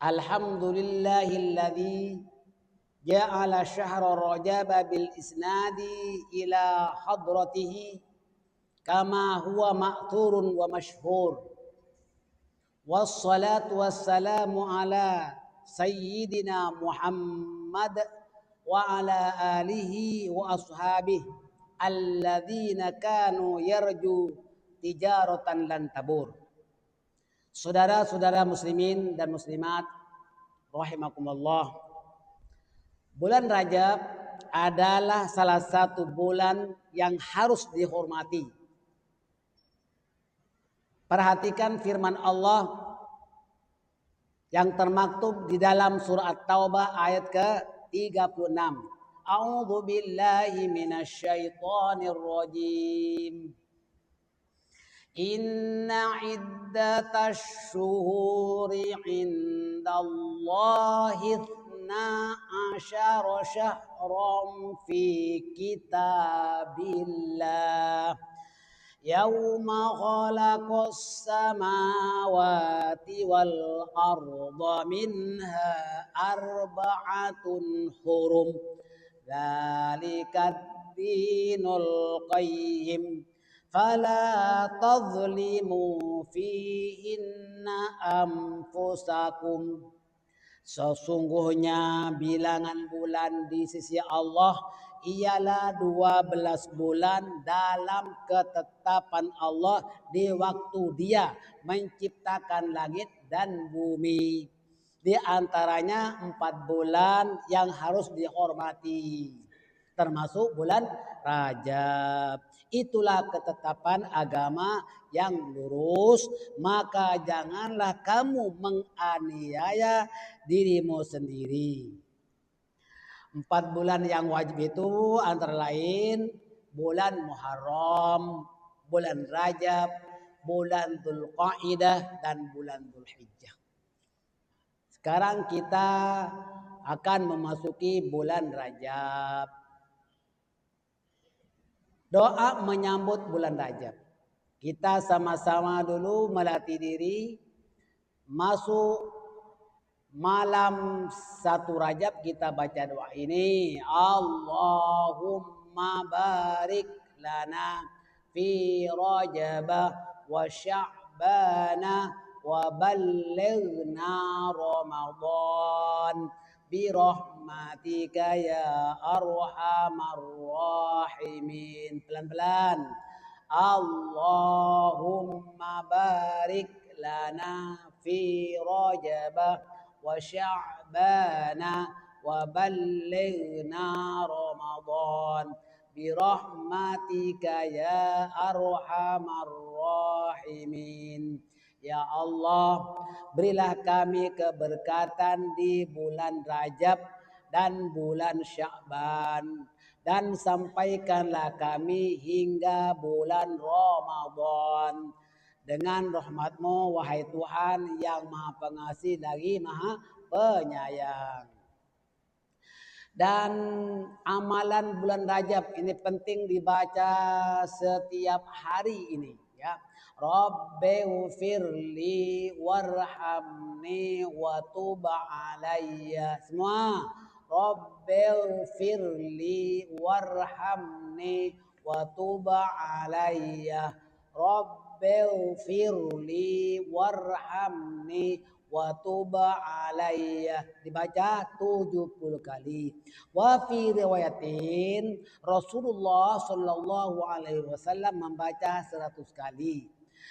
Alhamdulillahilladzi ja'ala syahra Rajab bil isnadi ila hadratihi kama huwa ma'thurun wa masyhur. Wassalatu wassalamu ala sayyidina Muhammad wa ala alihi wa ashabihi alladzina kanu yarju tijaratan lan tabur. Saudara-saudara muslimin dan muslimat rahimakumullah. Bulan Rajab adalah salah satu bulan yang harus dihormati. Perhatikan firman Allah yang termaktub di dalam surah At-Taubah ayat ke-36. A'udzu billahi minasyaitonir rajim. Inna iddatash syuhuri 'indallahi 12 syahran fi kitabillah yauma khalaqas samawati wal arda minha arba'atun hurum dzalikad dinul qayyim fala tadhlimu fihinna anfusakum. Sesungguhnya bilangan bulan di sisi Allah ialah 12 bulan dalam ketetapan Allah di waktu Dia menciptakan langit dan bumi. Di antaranya 4 bulan yang harus dihormati, termasuk bulan Rajab. Itulah ketetapan agama yang lurus, maka janganlah kamu menganiaya dirimu sendiri. 4 bulan yang wajib itu antara lain bulan Muharram, bulan Rajab, bulan Dzulqa'dah dan bulan Dzulhijjah. Sekarang kita akan memasuki bulan Rajab. Doa menyambut bulan Rajab. Kita sama-sama dulu melatih diri masuk malam 1 Rajab kita baca doa ini. Allahumma barik lana fi Rajab wa Sya'ban wa ballighna Ramadan birahmatika ya arhamar rahimin. Pelan-pelan. Allahumma barik lana fi Rajab wa Sya'ban wa ballighna Ramadan birahmatika ya arhamar rahimin. Ya Allah, berilah kami keberkatan di bulan Rajab dan bulan Sya'ban, dan sampaikanlah kami hingga bulan Ramadan dengan rahmat-Mu wahai Tuhan yang Maha Pengasih lagi Maha Penyayang. Dan amalan bulan Rajab ini penting dibaca setiap hari ini, ya. Rabbi ufirli warhamni wa tub alayya. Semua. Rabbi ufirli warhamni wa tub alayya. Rabbi ufirli warhamni wa tub alayya. Dibaca 70 kali. Wa fi riwayatin Rasulullah sallallahu alaihi wasallam membaca 100 kali.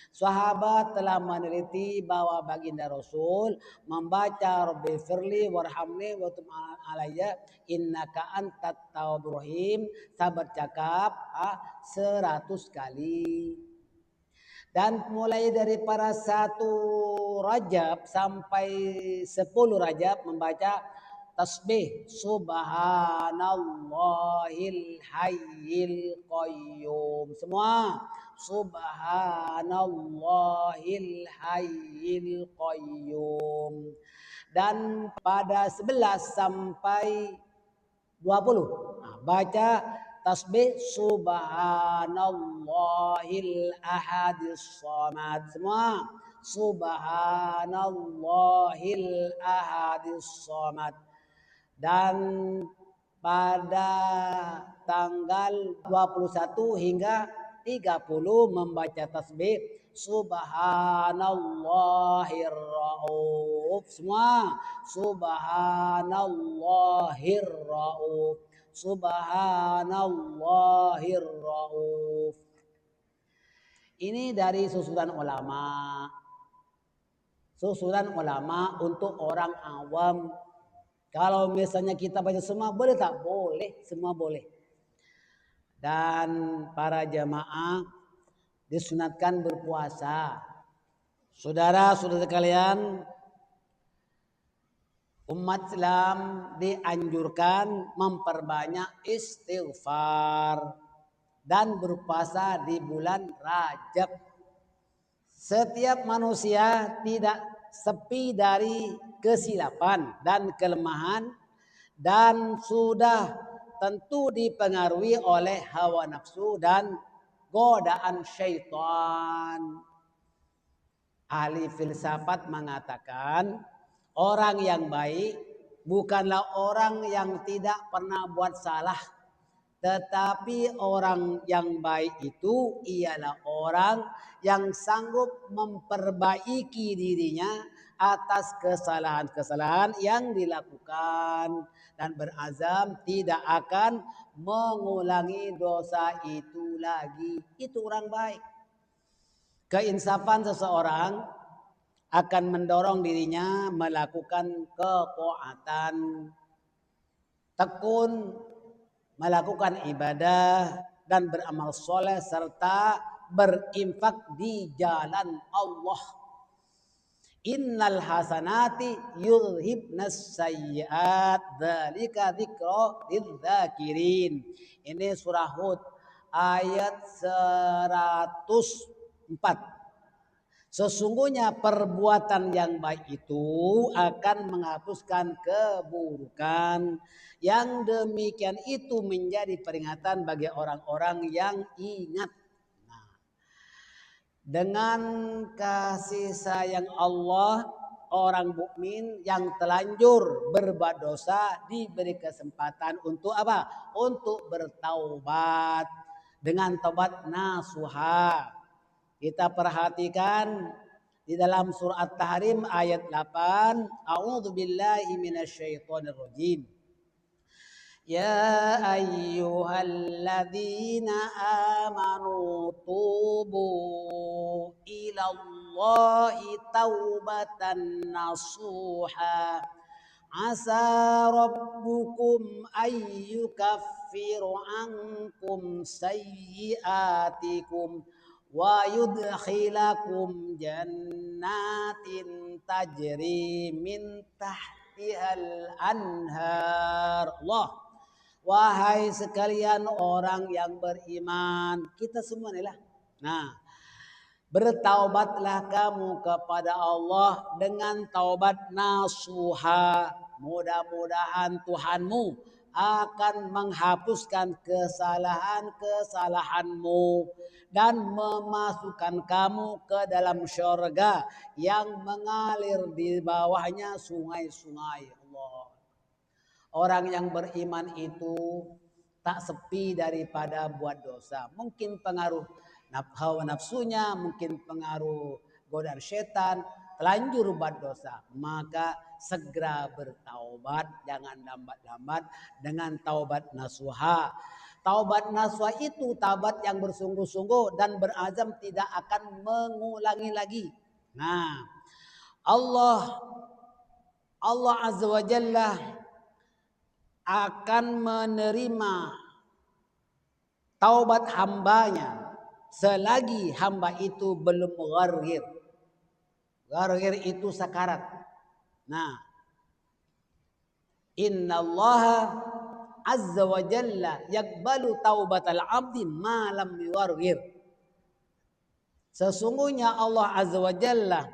Sahabat telah meneliti bahwa baginda Rasul membaca Rabbi firli warhamni wa tub alayya innaka antat tawwabur rahim, sahabat cakap 100 kali. Dan mulai dari para 1 Rajab sampai 10 Rajab membaca tasbih subhanallahil hayyil qayyum. Semua subhanallahil hayyil qayyum. Dan pada 11 sampai 20 baca tasbih subhanallahil ahadis samad. Semua subhanallahil ahadis somad. Dan pada tanggal 21 hingga 30 membaca tasbih subhanallahir rauf. Semua subhanallahir rauf, subhanallahir rauf. Ini dari susunan ulama. Susunan ulama untuk orang awam. Kalau misalnya kita baca semua boleh tak? Boleh, semua boleh. Dan para jamaah disunatkan berpuasa. Saudara-saudara kalian, umat Islam dianjurkan memperbanyak istighfar dan berpuasa di bulan Rajab. Setiap manusia tidak sepi dari kesilapan dan kelemahan dan sudah tentu dipengaruhi oleh hawa nafsu dan godaan syaitan. Ahli filsafat mengatakan orang yang baik bukanlah orang yang tidak pernah buat salah, tetapi orang yang baik itu ialah orang yang sanggup memperbaiki dirinya atas kesalahan-kesalahan yang dilakukan dan berazam tidak akan mengulangi dosa itu lagi. Itu orang baik. Keinsafan seseorang akan mendorong dirinya melakukan ketaatan, tekun melakukan ibadah dan beramal soleh serta berinfak di jalan Allah. Innal hasanati yudhibnas sayyiat dzalika dzikra lidzakirin. Ini surah Hud ayat 104. Sesungguhnya perbuatan yang baik itu akan menghapuskan keburukan. Yang demikian itu menjadi peringatan bagi orang-orang yang ingat. Nah, dengan kasih sayang Allah, orang mukmin yang telanjur berbuat dosa diberi kesempatan untuk apa? Untuk bertaubat dengan taubat nasuha. Kita perhatikan di dalam surah At-Tahrim ayat 8, a'udzubillahi minasyaitonirrajim. Ya ayyuhalladzina amanu tubu ilallahi taubatan nasuha. Asa rabbukum ayyukaffiru ankum sayyiatikum wa yudkhilakum jannatin tajri min tahtihal anhar. Allah, wahai sekalian orang yang beriman, kita semua inilah. Nah, bertaubatlah kamu kepada Allah dengan taubat nasuha. Mudah-mudahan Tuhanmu akan menghapuskan kesalahan-kesalahanmu dan memasukkan kamu ke dalam syurga yang mengalir di bawahnya sungai-sungai. Allah. Orang yang beriman itu tak sepi daripada buat dosa. Mungkin pengaruh hawa nafsunya, mungkin pengaruh godaan setan, telanjur buat dosa. Maka segera bertaubat, jangan lambat-lambat dengan taubat nasuha. Taubat nasuha itu taubat yang bersungguh-sungguh dan berazam tidak akan mengulangi lagi. Nah, Allah Azza wa Jalla akan menerima taubat hambanya selagi hamba itu belum ghargir. Ghargir itu sakarat. Nah, innallaha azza wa jalla yaqbalu taubatal abdi ma lam yughargir. Sesungguhnya Allah azza wa jalla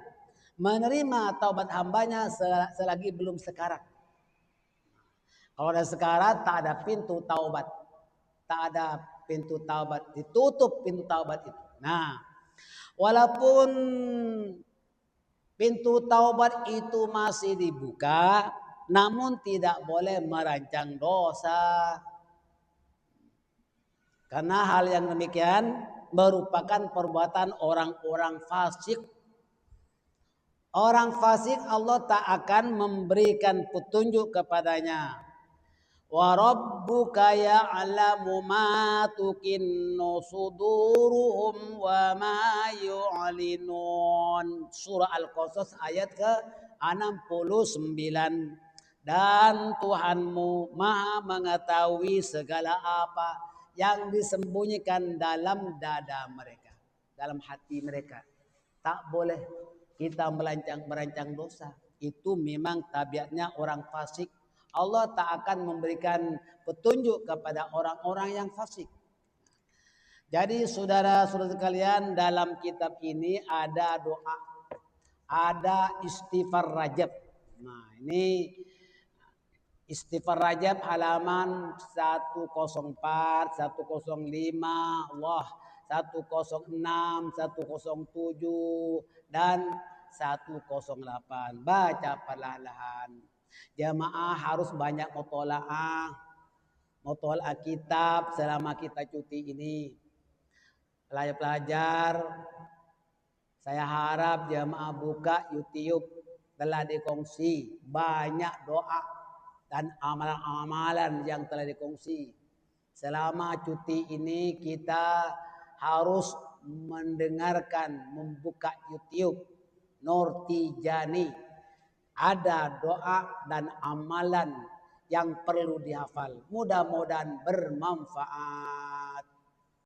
menerima taubat hambanya selagi belum sekarat. Kalau ada sekarat tak ada pintu taubat. Tak ada pintu taubat, ditutup pintu taubat itu. Nah, walaupun Pintu taubat itu masih dibuka, namun tidak boleh merancang dosa. Karena hal yang demikian merupakan perbuatan orang-orang fasik. Orang fasik Allah tak akan memberikan petunjuk kepadanya. Wa rabbuka ya'lamu ma tukinnu suduruhum wa ma yu'linun. Surah Al-Qasas ayat ke-69. Dan Tuhanmu maha mengetahui segala apa yang disembunyikan dalam dada mereka, dalam hati mereka. Tak boleh kita merancang dosa. Itu memang tabiatnya orang fasik. Allah tak akan memberikan petunjuk kepada orang-orang yang fasik. Jadi saudara-saudara sekalian, dalam kitab ini ada doa, ada istighfar Rajab. Nah, ini istighfar Rajab halaman 104, 105, Allah 106, 107 dan 108. Baca perlahan-lahan. Jamaah harus banyak mutola'ah kitab selama kita cuti ini. Pelajar-pelajar, saya harap jamaah buka YouTube, telah dikongsi banyak doa dan amalan-amalan yang telah dikongsi. Selama cuti ini kita harus mendengarkan, membuka YouTube Nur Tijani. Ada doa dan amalan yang perlu dihafal. Mudah-mudahan bermanfaat.